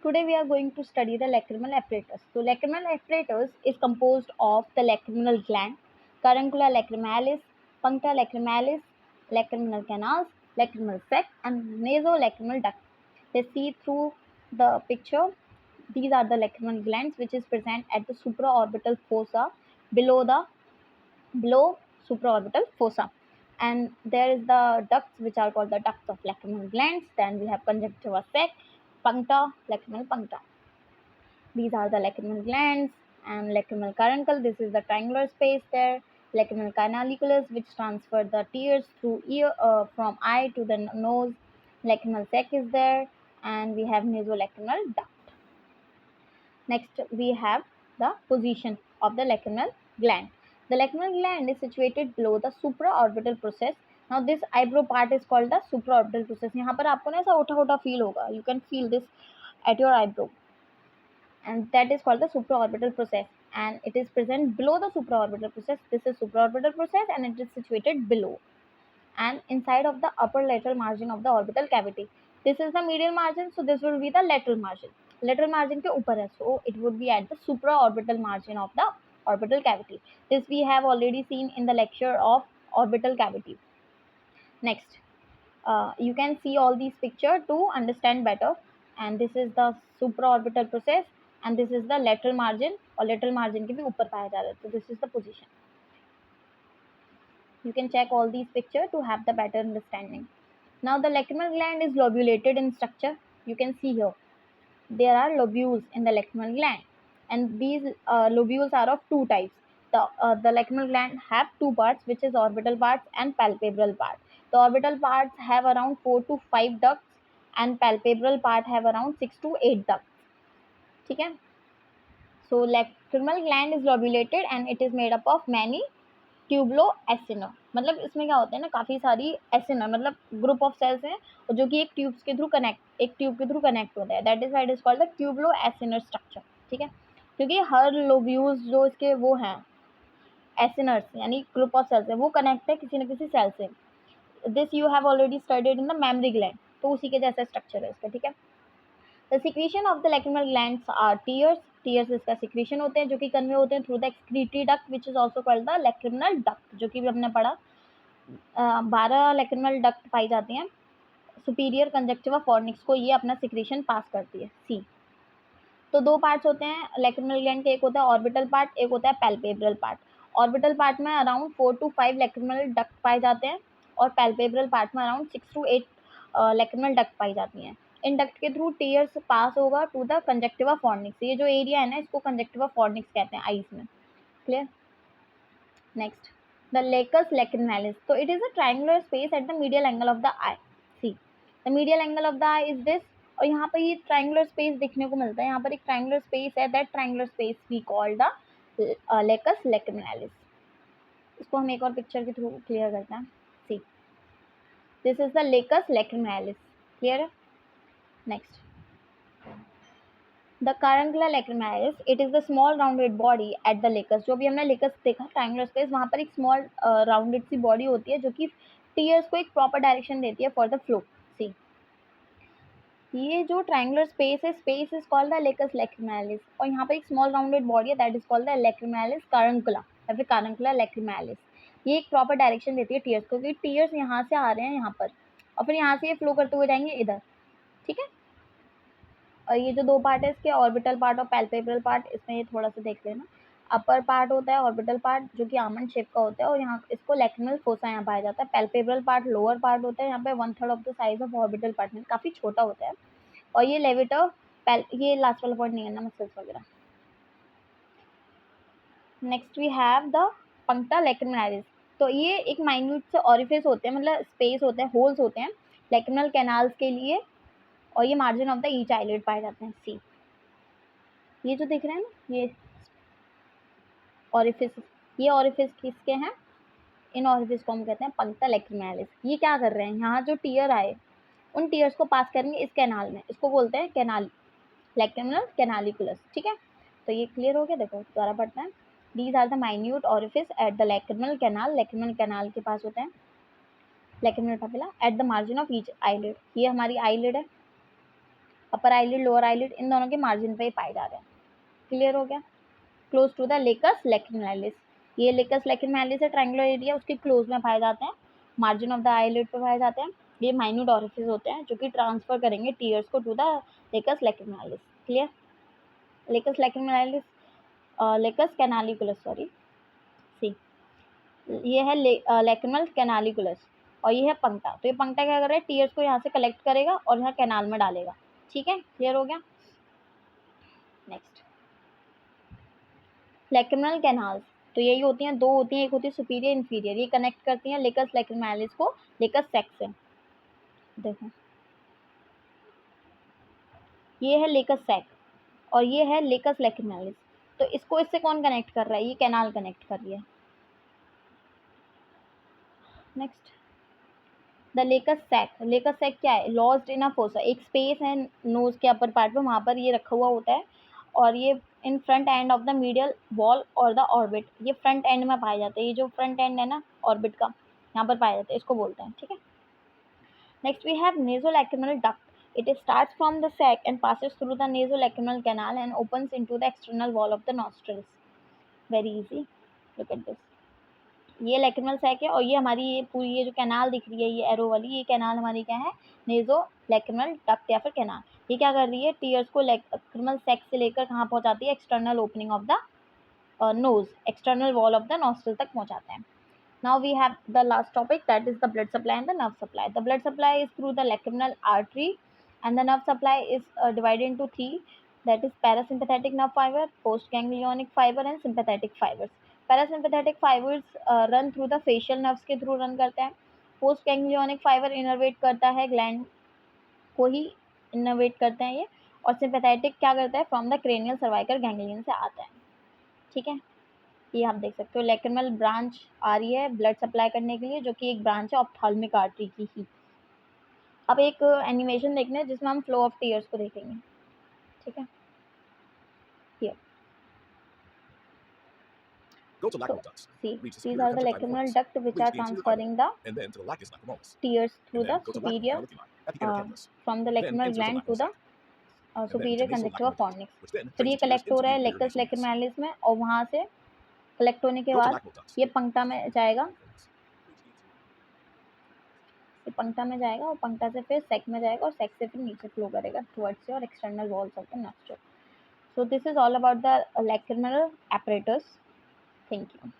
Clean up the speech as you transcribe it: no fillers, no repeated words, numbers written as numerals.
today we are going to study the lacrimal apparatus. So lacrimal apparatus is composed of the lacrimal gland, carunculus lacrimalis, puncta lacrimalis, lacrimal canals, lacrimal sac, and nasolacrimal duct. Let's see through the picture. These are the lacrimal glands which is present at the supraorbital fossa below supraorbital fossa, and there is the ducts which are called the ducts of lacrimal glands. Then we have conjunctiva sac, puncta, lacrimal puncta. These are the lacrimal glands and lacrimal caruncle. This is the triangular space there. Lacrimal canaliculus, which transfer the tears through ear from eye to the nose. Lacrimal sac is there, and we have nasolacrimal duct. Next, we have the position of the lacrimal gland. The lacrimal gland is situated below the supraorbital process. Now, this eyebrow part is called the supraorbital process. यहाँ पर आपको ना ऐसा उठा feel होगा. You can feel this at your eyebrow, and that is called the supraorbital process. And it is present below the supraorbital process. This is supraorbital process, and it is situated below and inside of the upper lateral margin of the orbital cavity. This is the medial margin, so this will be the lateral margin. Lateral margin के ऊपर है, so it would be at the supraorbital margin of the orbital cavity. This we have already seen in the lecture of orbital cavity. Next, you can see all these pictures to understand better. And this is the supraorbital process, and this is the lateral margin, और lateral margin के भी ऊपर पाया जा रहा है. So this is the position. You can check all these pictures to have the better understanding. Now the lacrimal gland is lobulated in structure. You can see here there are lobules in the lacrimal gland, and these lobules are of two types. The lacrimal gland have two parts, which is orbital parts and palpebral part. The orbital parts have around 4 to 5 ducts, and palpebral part have around 6 to 8 ducts. ठीक है? So lacrimal gland is lobulated and it is made up of many tubulo acinar. मतलब इसमें क्या होता है ना, काफ़ी सारी एसिनर मतलब ग्रुप ऑफ सेल्स हैं और जो कि एक ट्यूब के थ्रू कनेक्ट होता है. That is why it is called the tubulo acinar structure. ठीक है, क्योंकि हर लोब्यूल्स जो इसके वो हैं एसिनर्स यानी ग्रुप ऑफ सेल्स है, वो कनेक्ट है किसी न किसी सेल से. This you have already studied in the memory gland, तो उसी के जैसा स्ट्रक्चर है इसका. ठीक है. The secretion of the lacrimal glands are tears. Tears इसका सिक्रीशन होते हैं जो कि कन्वे होते हैं through the excretory duct which is also called the lacrimal duct, जो कि भी हमने पढ़ा. 12 lacrimal duct पाई जाती हैं. सुपीरियर कंजक्टिवा फॉर्निक्स को ये अपना सिक्रीशन पास करती है. सी, तो दो पार्ट्स होते हैं lacrimal gland के, एक होता है ऑर्बिटल पार्ट, एक होता है पैल्पेब्रल पार्ट. ऑर्बिटल पार्ट में अराउंड 4 to 5 lacrimal duct पाए जाते हैं और पैल्पेब्रल पार्ट में अराउंड 6 to 8 lacrimal duct पाई जाती हैं. इन डक्ट के थ्रू टीयर्स पास होगा टू द कंजक्टिवा फॉर्निक्स. ये जो एरिया है ना, इसको कंजक्टिवा फॉर्निक्स कहते हैं आईज में. Clear. Next, the lacus lacrimalis. तो it is a triangular space at the medial angle of the eye. See, the medial angle of the eye is this, और यहाँ पर ये ट्रायंगुलर स्पेस देखने को मिलता है. यहाँ पर एक ट्रायंगुलर स्पेस है, that triangular space we call the lacus lacrimalis. इसको हम एक और पिक्चर के थ्रू क्लियर करते हैं. सी, this is the lacus lacrimalis. Clear है. Next, the carunculus lacrimalis. It is the small rounded body at the lacus. जो भी हमने लेकस देखा ट्रायंगुलर स्पेस, वहाँ पर एक स्मॉल राउंडेड सी बॉडी होती है जो कि टीयर्स को एक प्रॉपर डायरेक्शन देती है फॉर द फ्लो. सी, ये जो ट्रायंगुलर स्पेस है, space is called the lacus lacrimalis, और यहाँ पर एक स्मॉल राउंडेड बॉडी है, that is called the lacrimalis carunculus या फिर carunculus lacrimalis. ये एक प्रॉपर डायरेक्शन देती है टीयर्स को, क्योंकि टीयर्स यहाँ से आ रहे हैं यहाँ पर और फिर यहाँ से ये फ्लो करते हुए जाएंगे इधर. ठीक है. और ये जो दो पार्ट है इसके, ऑर्बिटल पार्ट और पैल्पेब्रल पार्ट, इसमें ये थोड़ा सा देख लेना. अपर पार्ट होता है ऑर्बिटल पार्ट जो कि आमंड शेप का होता है, और यहाँ इसको लैक्रिमल फोसा यहाँ पाया जाता है. पैल्पेब्रल पार्ट लोअर पार्ट होता है, यहाँ पे 1/3 of the size of orbital part में काफ़ी छोटा होता है. और ये लेवेटर ये लास्ट वाला पॉइंट नहीं है ना, मसल्स वगैरह. Next we have the पंक्टा लैक्रिमालिस. तो ये एक माइन्यूट से ऑरिफिस होते हैं, मतलब स्पेस होते हैं, होल्स होते हैं लैक्रिमल कैनाल्स के लिए, और ये margin of the each eyelid पाए जाते हैं. सी, ये जो दिख रहे हैं ना, ये ऑरिफिस, ये ऑरिफिस किसके हैं? इन ऑरिफिस को हम कहते हैं पंक्ता लैक्रिमालिस. ये क्या कर रहे हैं, यहाँ जो टीयर आए उन टीयर्स को पास करेंगे इस कैनाल में, इसको बोलते हैं कैनाल, लैक्रिमल कैनालिकुलस. ठीक है, तो ये क्लियर हो गया. देखो दोबारा पढ़ते हैं. These are the minute orifice at the lacrimal canal. Lacrimal canal के पास होते हैं lacrimal papilla at the margin of each eyelid. ये हमारी आईलिड है. अपर आईलिड लोअर आईलिड इन दोनों के मार्जिन पे ही पाए जा रहे हैं। क्लियर हो गया? क्लोज टू द लेकस लैक्रिमालिस, ये लेकस लैक्रिमालिस है ट्रायंगुलर एरिया, उसके क्लोज में पाए जाते हैं, मार्जिन ऑफ द आईलिड पे पाए जाते हैं। ये माइन्यूट ऑरिफिस होते हैं जो कि ट्रांसफर करेंगे टीयर्स को to the lacus lacrimalis. Clear? Lacus lacrimalis, lacus canaliculus, sorry, see, ये है लैक्रिमल कैनालिकुलस और ये है पंक्टा। तो ये पंक्टा क्या कर रहा है, टीयर्स को यहाँ से कलेक्ट करेगा और यहाँ कैनाल में डालेगा। ठीक है, क्लियर हो गया? नेक्स्ट, लैक्रिमल कैनाल्स, तो यही होती हैं, दो होती हैं, एक होती है सुपीरियर इन्फीरियर, ये कनेक्ट करती हैं लेकस लैक्रिमालिस को लेकस सेक से। देखो ये है लेकस सेक और ये है लेकस लैक्रिमालिस, तो इसको इससे कौन कनेक्ट कर रहा है, ये कैनाल कनेक्ट कर रही है। नेक्स्ट, द लेकस सैक, लेकस सैक क्या है, लॉस्ड इन अ फोसा, एक स्पेस है नोज के अपर पार्ट में, वहाँ पर ये रखा हुआ होता है और ये in front end of the medial wall और द ऑर्बिट, ये फ्रंट एंड में पाया जाता है, ये जो फ्रंट एंड है ना ऑर्बिट का, यहाँ पर पाया जाता है, इसको बोलते हैं। ठीक है, next we have nasolacrimal duct. It starts from the sac and passes through the nasolacrimal canal and opens into the external wall of the nostrils. Very easy. Look at this. ये लैक्रिमल सैक है और ये हमारी ये पूरी ये जो canal दिख रही है, ये एरो वाली, ये कैनाल हमारी क्या है, नेजो लैक्रिमल डक्ट या फिर कैनाल। ये क्या कर रही है, टीयर्स को लैक्रिमल सैक से लेकर कहाँ पहुँचाती है, external opening of the nose, external wall of the nostril तक पहुँचाते हैं। Now we have the last topic, that is the blood supply and the nerve supply. The blood supply is through the lacrimal artery and the nerve supply is divided into three, that is parasympathetic nerve fiber, postganglionic fiber and sympathetic fibers. Parasympathetic fibers run through the facial nerves के through run करते हैं। postganglionic fiber innervate करता है gland को ही innervate करते हैं ये, और sympathetic क्या करता है, from the cranial cervical ganglion से आता है। ठीक है, ये आप देख सकते हो लैक्रिमल ब्रांच आ रही है ब्लड सप्लाई करने के लिए, जो कि एक ब्रांच है ऑप्थाल्मिक आर्टरी की ही। अब एक एनिमेशन देखना है जिसमें हम फ्लो ऑफ टीयर्स को देखेंगे। ठीक है, here. Go to lacrimal ducts. See, Reach the these superior are the ventricular lacrimal performance. duct which Reach are the anterior transferring the eyeball, and then to the lacus lacrimalis. tears through And the then go to superior lacrimal line, epicondyle capitis. from the Then lacrimal enter the gland to lacrimal the sac. And then superior to nasal conjunctiva lacrimal duct, fornix। which then फिर brings ये the tears collect हो into रहा the है inferior लेकस nasal meatus. लैक्रिमालिस में और वहाँ से collect होने के Go to बाद lacrimal duct. ये पंक्टा में जाएगा, Reach the anterior- पंक्टा में जाएगा और पंक्टा से फिर सेक में जाएगा और सेक से फिर नीचे फ्लो करेगा towards your external walls of the nostril. So this is all about the lacrimal apparatus. Thank you.